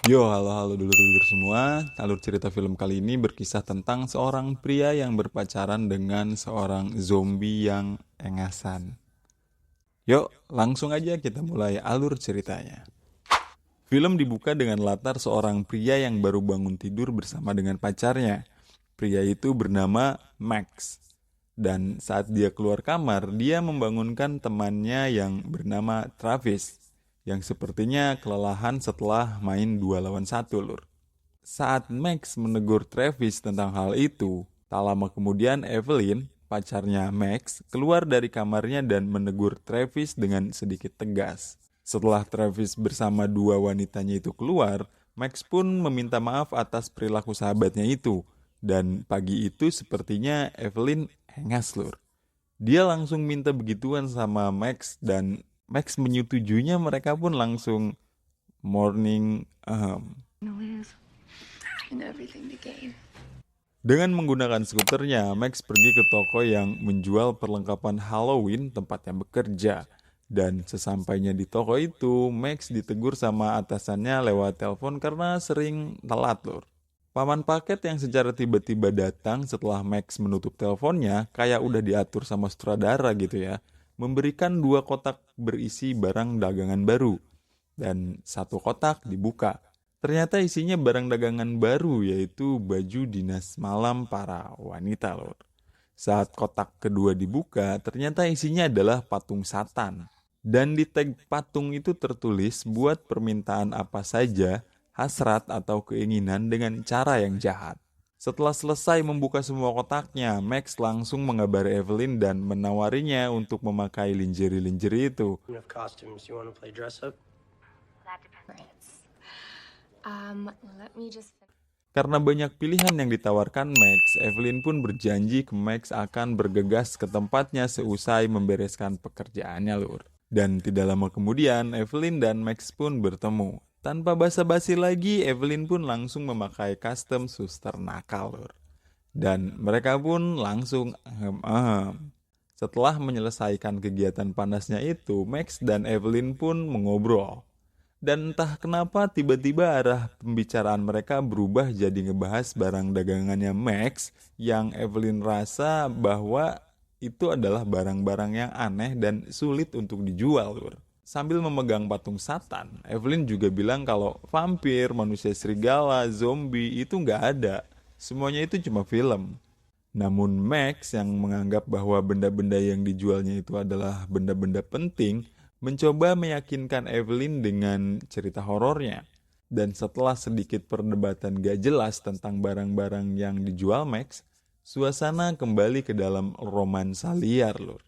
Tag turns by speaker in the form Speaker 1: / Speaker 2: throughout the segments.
Speaker 1: Yo, halo dulur-dulur semua. Alur cerita film kali ini berkisah tentang seorang pria yang berpacaran dengan seorang zombie yang engasan. Yuk, langsung aja kita mulai alur ceritanya. Film dibuka dengan latar seorang pria yang baru bangun tidur bersama dengan pacarnya. Pria itu bernama Max. Dan saat dia keluar kamar, dia membangunkan temannya yang bernama Travis, yang sepertinya kelelahan setelah main 2 lawan 1, lur. Saat Max menegur Travis tentang hal itu, tak lama kemudian Evelyn, pacarnya Max, keluar dari kamarnya dan menegur Travis dengan sedikit tegas. Setelah Travis bersama dua wanitanya itu keluar, Max pun meminta maaf atas perilaku sahabatnya itu. Dan pagi itu sepertinya Evelyn hengas, lur. Dia langsung minta begituan sama Max dan Max menyetujuinya, mereka pun langsung morning
Speaker 2: and everything to gain.
Speaker 1: Dengan menggunakan skuternya, Max pergi ke toko yang menjual perlengkapan Halloween tempatnya bekerja. Dan sesampainya di toko itu, Max ditegur sama atasannya lewat telepon karena sering telat, lur. Paman paket yang secara tiba-tiba datang setelah Max menutup teleponnya, kayak udah diatur sama sutradara gitu ya, memberikan 2 kotak berisi barang dagangan baru. Dan 1 kotak dibuka. Ternyata isinya barang dagangan baru, yaitu baju dinas malam para wanita, lor. Saat kotak kedua dibuka, ternyata isinya adalah patung Satan. Dan di tag patung itu tertulis buat permintaan apa saja, hasrat atau keinginan dengan cara yang jahat. Setelah selesai membuka semua kotaknya, Max langsung mengabari Evelyn dan menawarinya untuk memakai lingerie-lingerie itu.
Speaker 3: Enough costumes. You want to play dress up?
Speaker 2: Let me just.
Speaker 1: Karena banyak pilihan yang ditawarkan Max, Evelyn pun berjanji ke Max akan bergegas ke tempatnya seusai membereskan pekerjaannya, lur. Dan tidak lama kemudian, Evelyn dan Max pun bertemu. Tanpa basa-basi lagi, Evelyn pun langsung memakai custom suster nakal, lur. Dan mereka pun langsung ahem. Setelah menyelesaikan kegiatan panasnya itu, Max dan Evelyn pun mengobrol. Dan entah kenapa tiba-tiba arah pembicaraan mereka berubah jadi ngebahas barang dagangannya Max yang Evelyn rasa bahwa itu adalah barang-barang yang aneh dan sulit untuk dijual, lur. Sambil memegang patung Satan, Evelyn juga bilang kalau vampir, manusia serigala, zombie itu nggak ada. Semuanya itu cuma film. Namun Max yang menganggap bahwa benda-benda yang dijualnya itu adalah benda-benda penting, mencoba meyakinkan Evelyn dengan cerita horornya. Dan setelah sedikit perdebatan gak jelas tentang barang-barang yang dijual Max, suasana kembali ke dalam romansa liar, lur.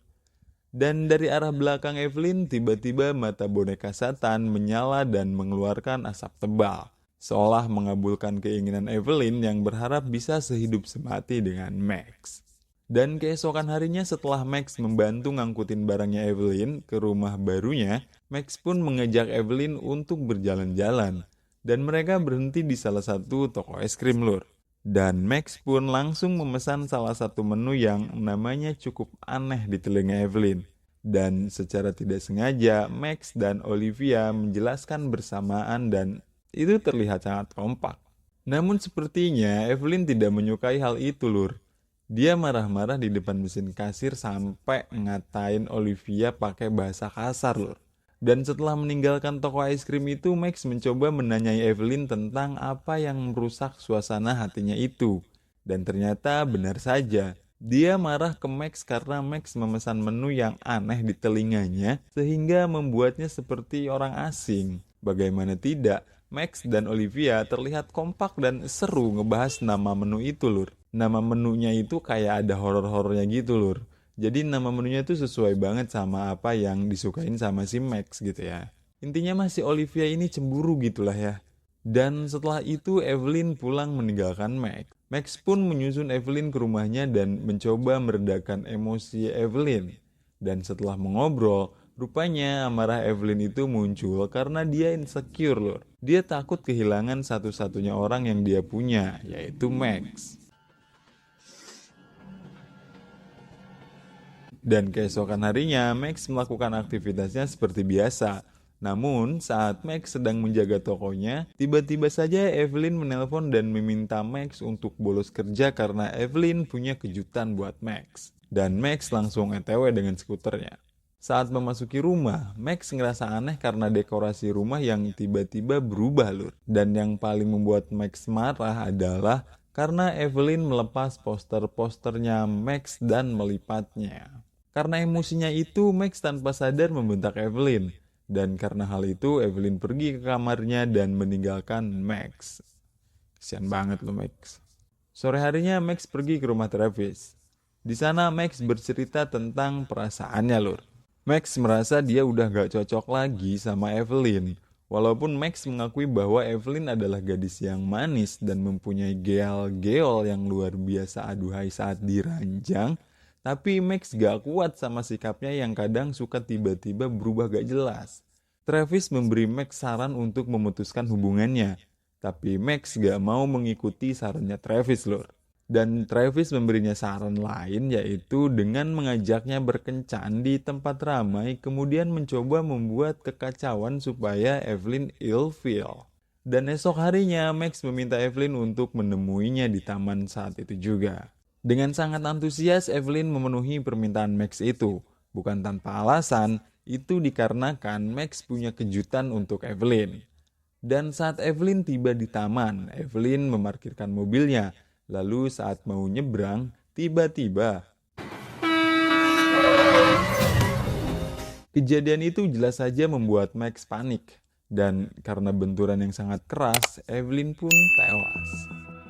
Speaker 1: Dan dari arah belakang Evelyn, tiba-tiba mata boneka Satan menyala dan mengeluarkan asap tebal, seolah mengabulkan keinginan Evelyn yang berharap bisa sehidup semati dengan Max. Dan keesokan harinya setelah Max membantu ngangkutin barangnya Evelyn ke rumah barunya, Max pun mengajak Evelyn untuk berjalan-jalan. Dan mereka berhenti di salah satu toko es krim, lur. Dan Max pun langsung memesan salah satu menu yang namanya cukup aneh di telinga Evelyn. Dan secara tidak sengaja, Max dan Olivia menjelaskan bersamaan dan itu terlihat sangat kompak. Namun sepertinya Evelyn tidak menyukai hal itu, lur. Dia marah-marah di depan mesin kasir sampai ngatain Olivia pakai bahasa kasar, lur. Dan setelah meninggalkan toko es krim itu, Max mencoba menanyai Evelyn tentang apa yang merusak suasana hatinya itu. Dan ternyata benar saja, dia marah ke Max karena Max memesan menu yang aneh di telinganya sehingga membuatnya seperti orang asing. Bagaimana tidak, Max dan Olivia terlihat kompak dan seru ngebahas nama menu itu, lur. Nama menunya itu kayak ada horor-horornya gitu, lur. Jadi nama menunya itu sesuai banget sama apa yang disukain sama si Max gitu ya. Intinya masih Olivia ini cemburu gitulah ya. Dan setelah itu Evelyn pulang meninggalkan Max. Max pun menyusun Evelyn ke rumahnya dan mencoba meredakan emosi Evelyn. Dan setelah mengobrol, rupanya amarah Evelyn itu muncul karena dia insecure, lor. Dia takut kehilangan satu-satunya orang yang dia punya, yaitu Max. Dan keesokan harinya, Max melakukan aktivitasnya seperti biasa. Namun, saat Max sedang menjaga tokonya, tiba-tiba saja Evelyn menelpon dan meminta Max untuk bolos kerja karena Evelyn punya kejutan buat Max. Dan Max langsung ETW dengan skuternya. Saat memasuki rumah, Max ngerasa aneh karena dekorasi rumah yang tiba-tiba berubah lur. Dan yang paling membuat Max marah adalah karena Evelyn melepas poster-posternya Max dan melipatnya. Karena emosinya itu, Max tanpa sadar membentak Evelyn. Dan karena hal itu, Evelyn pergi ke kamarnya dan meninggalkan Max. Kasian banget lo Max. Sore harinya Max pergi ke rumah Travis. Di sana Max bercerita tentang perasaannya lur. Max merasa dia udah gak cocok lagi sama Evelyn. Walaupun Max mengakui bahwa Evelyn adalah gadis yang manis dan mempunyai geol-geol yang luar biasa aduhai saat diranjang, tapi Max gak kuat sama sikapnya yang kadang suka tiba-tiba berubah gak jelas. Travis memberi Max saran untuk memutuskan hubungannya, tapi Max gak mau mengikuti sarannya Travis lur. Dan Travis memberinya saran lain yaitu dengan mengajaknya berkencan di tempat ramai kemudian mencoba membuat kekacauan supaya Evelyn ilfeel. Dan esok harinya Max meminta Evelyn untuk menemuinya di taman saat itu juga. Dengan sangat antusias Evelyn memenuhi permintaan Max itu. Bukan tanpa alasan, itu dikarenakan Max punya kejutan untuk Evelyn. Dan saat Evelyn tiba di taman, Evelyn memarkirkan mobilnya. Lalu saat mau nyebrang, tiba-tiba kejadian itu jelas saja membuat Max panik. Dan karena benturan yang sangat keras, Evelyn pun tewas.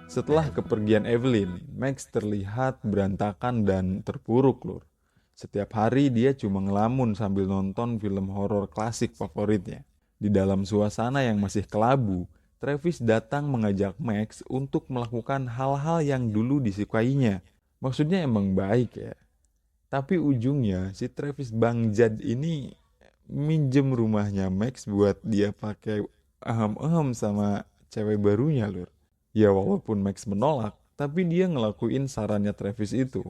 Speaker 1: Setelah kepergian Evelyn, Max terlihat berantakan dan terpuruk lur. Setiap hari dia cuma ngelamun sambil nonton film horor klasik favoritnya. Di dalam suasana yang masih kelabu, Travis datang mengajak Max untuk melakukan hal-hal yang dulu disukainya. Maksudnya emang baik ya. Tapi ujungnya si Travis Bangjad ini minjem rumahnya Max buat dia pakai aham-aham sama cewek barunya lur. Ya walaupun Max menolak, tapi dia ngelakuin sarannya Travis itu.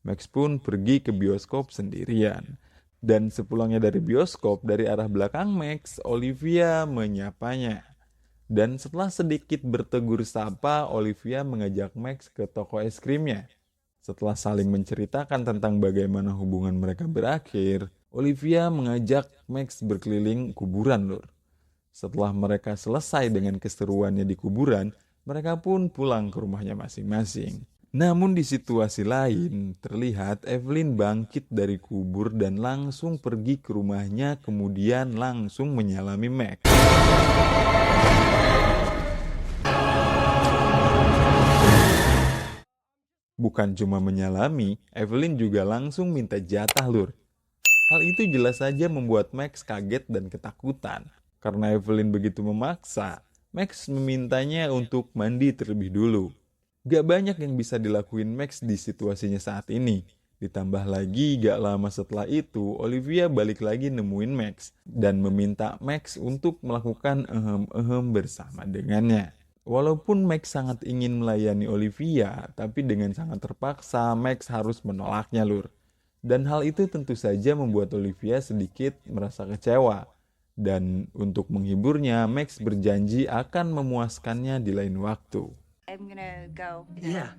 Speaker 1: Max pun pergi ke bioskop sendirian. Dan sepulangnya dari bioskop, dari arah belakang Max, Olivia menyapanya. Dan setelah sedikit bertegur sapa, Olivia mengajak Max ke toko es krimnya. Setelah saling menceritakan tentang bagaimana hubungan mereka berakhir, Olivia mengajak Max berkeliling kuburan lur. Setelah mereka selesai dengan keseruannya di kuburan, mereka pun pulang ke rumahnya masing-masing. Namun di situasi lain, terlihat Evelyn bangkit dari kubur dan langsung pergi ke rumahnya kemudian langsung menyalami Max. Bukan cuma menyalami, Evelyn juga langsung minta jatah lur. Hal itu jelas saja membuat Max kaget dan ketakutan. Karena Evelyn begitu memaksa, Max memintanya untuk mandi terlebih dulu. Gak banyak yang bisa dilakuin Max di situasinya saat ini. Ditambah lagi gak lama setelah itu, Olivia balik lagi nemuin Max dan meminta Max untuk melakukan ehem-ehem bersama dengannya. Walaupun Max sangat ingin melayani Olivia, tapi dengan sangat terpaksa Max harus menolaknya lur. Dan hal itu tentu saja membuat Olivia sedikit merasa kecewa. Dan untuk menghiburnya, Max berjanji akan memuaskannya di lain waktu.
Speaker 4: I'm gonna go.
Speaker 3: Yeah.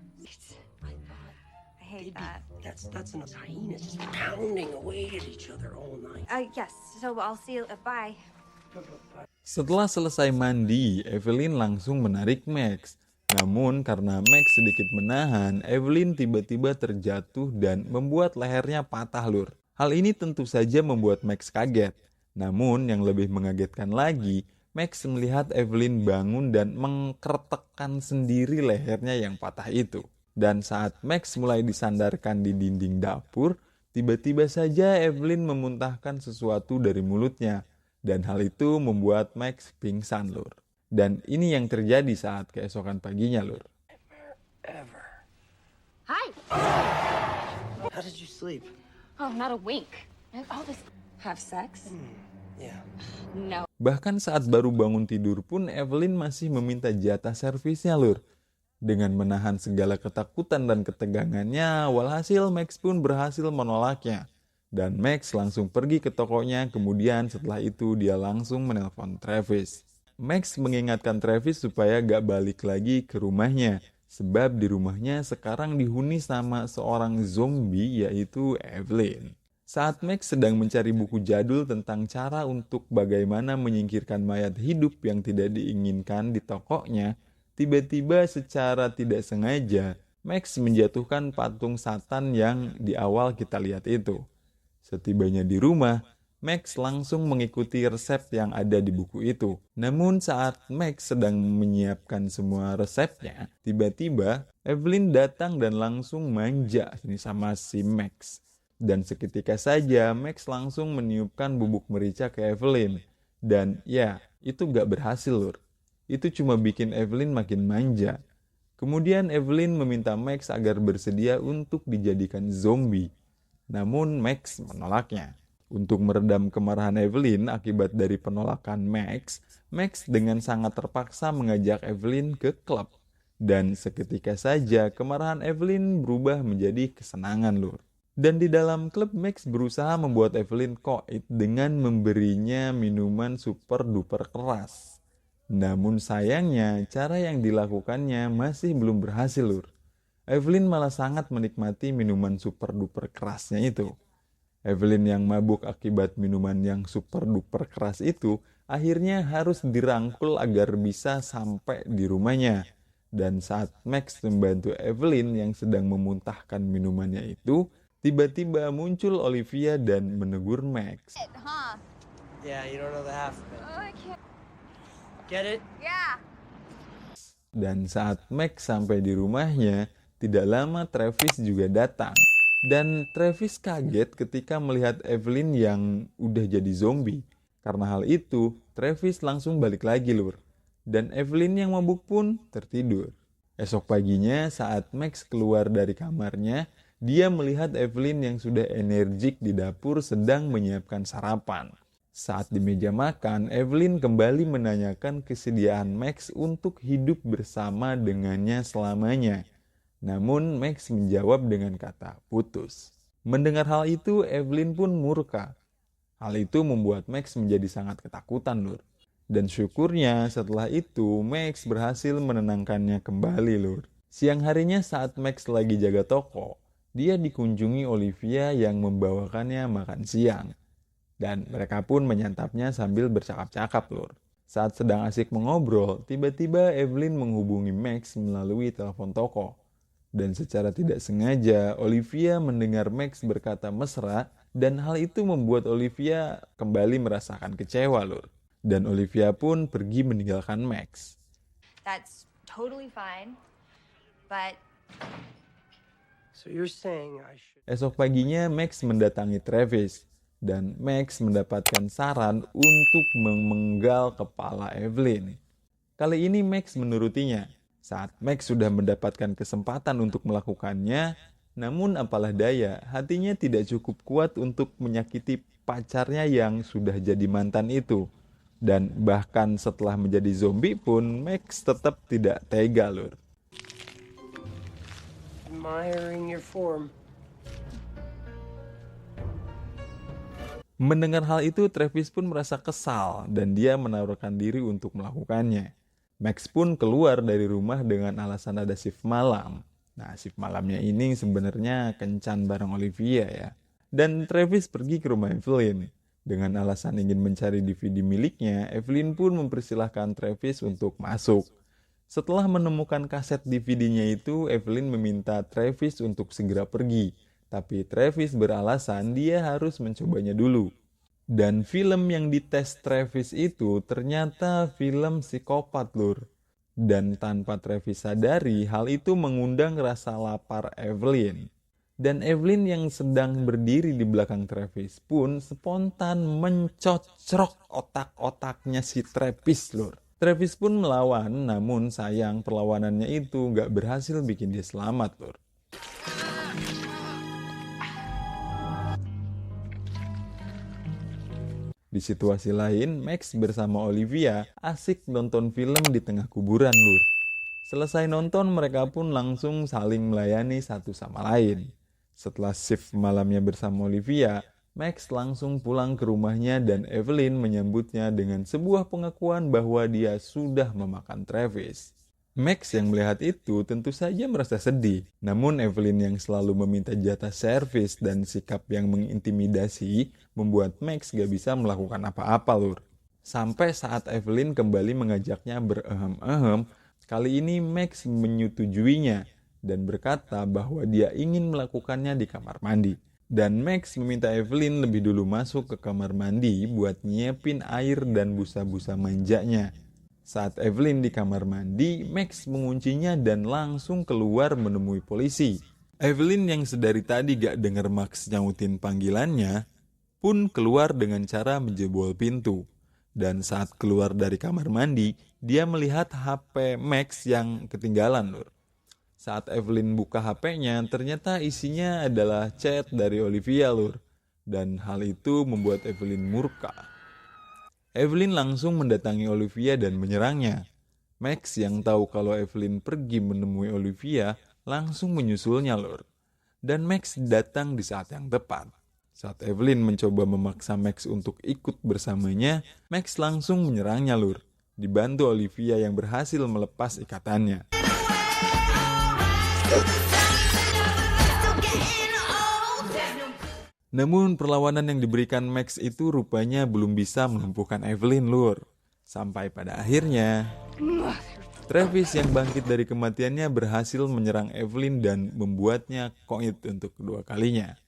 Speaker 4: I hate that.
Speaker 3: That's enough hyenas just pounding away at each other all night.
Speaker 4: Yes, so I'll see you. Bye.
Speaker 1: Setelah selesai mandi, Evelyn langsung menarik Max. Namun karena Max sedikit menahan, Evelyn tiba-tiba terjatuh dan membuat lehernya patah lur. Hal ini tentu saja membuat Max kaget. Namun yang lebih mengagetkan lagi, Max melihat Evelyn bangun dan mengkertekkan sendiri lehernya yang patah itu. Dan saat Max mulai disandarkan di dinding dapur, tiba-tiba saja Evelyn memuntahkan sesuatu dari mulutnya. Dan hal itu membuat Max pingsan lur. Dan ini yang terjadi saat keesokan paginya lur.
Speaker 3: Ever.
Speaker 2: Hi.
Speaker 3: How did you sleep?
Speaker 2: Oh, not a wink. All this. Have sex?
Speaker 3: Yeah.
Speaker 2: No.
Speaker 1: Bahkan saat baru bangun tidur pun Evelyn masih meminta jatah servisnya lur. Dengan menahan segala ketakutan dan ketegangannya, walhasil Max pun berhasil menolaknya. Dan Max langsung pergi ke tokonya, kemudian setelah itu dia langsung menelpon Travis. Max mengingatkan Travis supaya gak balik lagi ke rumahnya, sebab di rumahnya sekarang dihuni sama seorang zombie yaitu Evelyn. Saat Max sedang mencari buku jadul tentang cara untuk bagaimana menyingkirkan mayat hidup yang tidak diinginkan di tokonya, tiba-tiba secara tidak sengaja Max menjatuhkan patung Satan yang di awal kita lihat itu. Setibanya di rumah, Max langsung mengikuti resep yang ada di buku itu. Namun saat Max sedang menyiapkan semua resepnya, tiba-tiba Evelyn datang dan langsung manja sama si Max. Dan seketika saja Max langsung meniupkan bubuk merica ke Evelyn. Dan ya, itu gak berhasil lur. Itu cuma bikin Evelyn makin manja. Kemudian Evelyn meminta Max agar bersedia untuk dijadikan zombie. Namun Max menolaknya. Untuk meredam kemarahan Evelyn akibat dari penolakan Max dengan sangat terpaksa mengajak Evelyn ke klub. Dan seketika saja kemarahan Evelyn berubah menjadi kesenangan lur. Dan di dalam klub Max berusaha membuat Evelyn koit dengan memberinya minuman super duper keras. Namun sayangnya cara yang dilakukannya masih belum berhasil lur. Evelyn malah sangat menikmati minuman super duper kerasnya itu. Evelyn yang mabuk akibat minuman yang super duper keras itu akhirnya harus dirangkul agar bisa sampai di rumahnya. Dan saat Max membantu Evelyn yang sedang memuntahkan minumannya itu, tiba-tiba muncul Olivia dan menegur Max.
Speaker 4: Huh?
Speaker 3: Yeah, you don't know the half of it.
Speaker 4: Oh, I can't.
Speaker 3: Get it?
Speaker 4: Yeah.
Speaker 1: Dan saat Max sampai di rumahnya, tidak lama Travis juga datang. Dan Travis kaget ketika melihat Evelyn yang udah jadi zombie. Karena hal itu, Travis langsung balik lagi lur. Dan Evelyn yang mabuk pun tertidur. Esok paginya saat Max keluar dari kamarnya, dia melihat Evelyn yang sudah energik di dapur sedang menyiapkan sarapan. Saat di meja makan, Evelyn kembali menanyakan kesediaan Max untuk hidup bersama dengannya selamanya. Namun Max menjawab dengan kata putus. Mendengar hal itu, Evelyn pun murka. Hal itu membuat Max menjadi sangat ketakutan lur. Dan syukurnya setelah itu Max berhasil menenangkannya kembali lur. Siang harinya saat Max lagi jaga toko, dia dikunjungi Olivia yang membawakannya makan siang. Dan mereka pun menyantapnya sambil bercakap-cakap lur. Saat sedang asik mengobrol, tiba-tiba Evelyn menghubungi Max melalui telepon toko. Dan secara tidak sengaja, Olivia mendengar Max berkata mesra dan hal itu membuat Olivia kembali merasakan kecewa lur. Dan Olivia pun pergi meninggalkan Max.
Speaker 4: That's totally fine. But
Speaker 3: So you're saying I should...
Speaker 1: Esok paginya Max mendatangi Travis. Dan Max mendapatkan saran untuk memenggal kepala Evelyn. Kali ini Max menurutinya. Saat Max sudah mendapatkan kesempatan untuk melakukannya, namun apalah daya, hatinya tidak cukup kuat untuk menyakiti pacarnya yang sudah jadi mantan itu. Dan bahkan setelah menjadi zombie pun, Max tetap tidak tega lur.
Speaker 3: Admiring your form.
Speaker 1: Mendengar hal itu, Travis pun merasa kesal dan dia menawarkan diri untuk melakukannya. Max pun keluar dari rumah dengan alasan ada shift malam. Nah, shift malamnya ini sebenarnya kencan bareng Olivia ya. Dan Travis pergi ke rumah Evelyn. Dengan alasan ingin mencari DVD miliknya, Evelyn pun mempersilahkan Travis untuk masuk. Setelah menemukan kaset DVD-nya itu, Evelyn meminta Travis untuk segera pergi. Tapi Travis beralasan dia harus mencobanya dulu. Dan film yang dites Travis itu ternyata film psikopat lur. Dan tanpa Travis sadari, hal itu mengundang rasa lapar Evelyn. Dan Evelyn yang sedang berdiri di belakang Travis pun spontan mencocrok otak-otaknya si Travis lur. Travis pun melawan, namun sayang perlawanannya itu gak berhasil bikin dia selamat lur. Di situasi lain, Max bersama Olivia asik nonton film di tengah kuburan lur. Selesai nonton, mereka pun langsung saling melayani satu sama lain. Setelah shift malamnya bersama Olivia, Max langsung pulang ke rumahnya dan Evelyn menyambutnya dengan sebuah pengakuan bahwa dia sudah memakan Travis. Max yang melihat itu tentu saja merasa sedih. Namun Evelyn yang selalu meminta jatah servis dan sikap yang mengintimidasi membuat Max gak bisa melakukan apa-apa, Lur. Sampai saat Evelyn kembali mengajaknya berehem-ehem, kali ini Max menyetujuinya dan berkata bahwa dia ingin melakukannya di kamar mandi. Dan Max meminta Evelyn lebih dulu masuk ke kamar mandi buat nyiapin air dan busa-busa manjanya. Saat Evelyn di kamar mandi, Max menguncinya dan langsung keluar menemui polisi. Evelyn yang sedari tadi gak denger Max nyautin panggilannya, pun keluar dengan cara menjebol pintu. Dan saat keluar dari kamar mandi, dia melihat HP Max yang ketinggalan, Lur. Saat Evelyn buka HP-nya, ternyata isinya adalah chat dari Olivia, Lur. Dan hal itu membuat Evelyn murka. Evelyn langsung mendatangi Olivia dan menyerangnya. Max yang tahu kalau Evelyn pergi menemui Olivia, langsung menyusulnya, Lur. Dan Max datang di saat yang tepat. Saat Evelyn mencoba memaksa Max untuk ikut bersamanya, Max langsung menyerangnya, Lur. Dibantu Olivia yang berhasil melepas ikatannya. Namun perlawanan yang diberikan Max itu rupanya belum bisa melumpuhkan Evelyn, Lur. Sampai pada akhirnya, Travis yang bangkit dari kematiannya berhasil menyerang Evelyn dan membuatnya koit untuk kedua kalinya.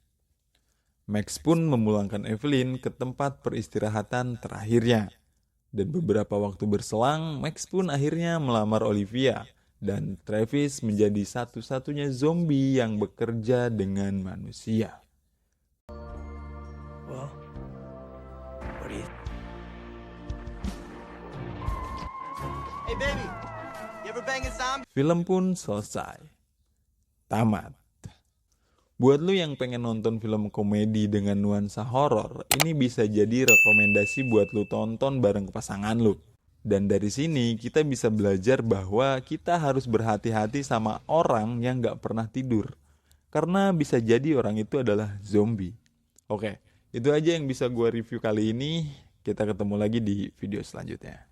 Speaker 1: Max pun memulangkan Evelyn ke tempat peristirahatan terakhirnya. Dan beberapa waktu berselang, Max pun akhirnya melamar Olivia. Dan Travis menjadi satu-satunya zombie yang bekerja dengan manusia.
Speaker 3: Well, what do you...
Speaker 5: Hey baby, you ever bang a zombie?
Speaker 1: Film pun selesai. Tamat. Buat lu yang pengen nonton film komedi dengan nuansa horor, ini bisa jadi rekomendasi buat lu tonton bareng pasangan lu. Dan dari sini kita bisa belajar bahwa kita harus berhati-hati sama orang yang gak pernah tidur. Karena bisa jadi orang itu adalah zombie. Oke, itu aja yang bisa gue review kali ini. Kita ketemu lagi di video selanjutnya.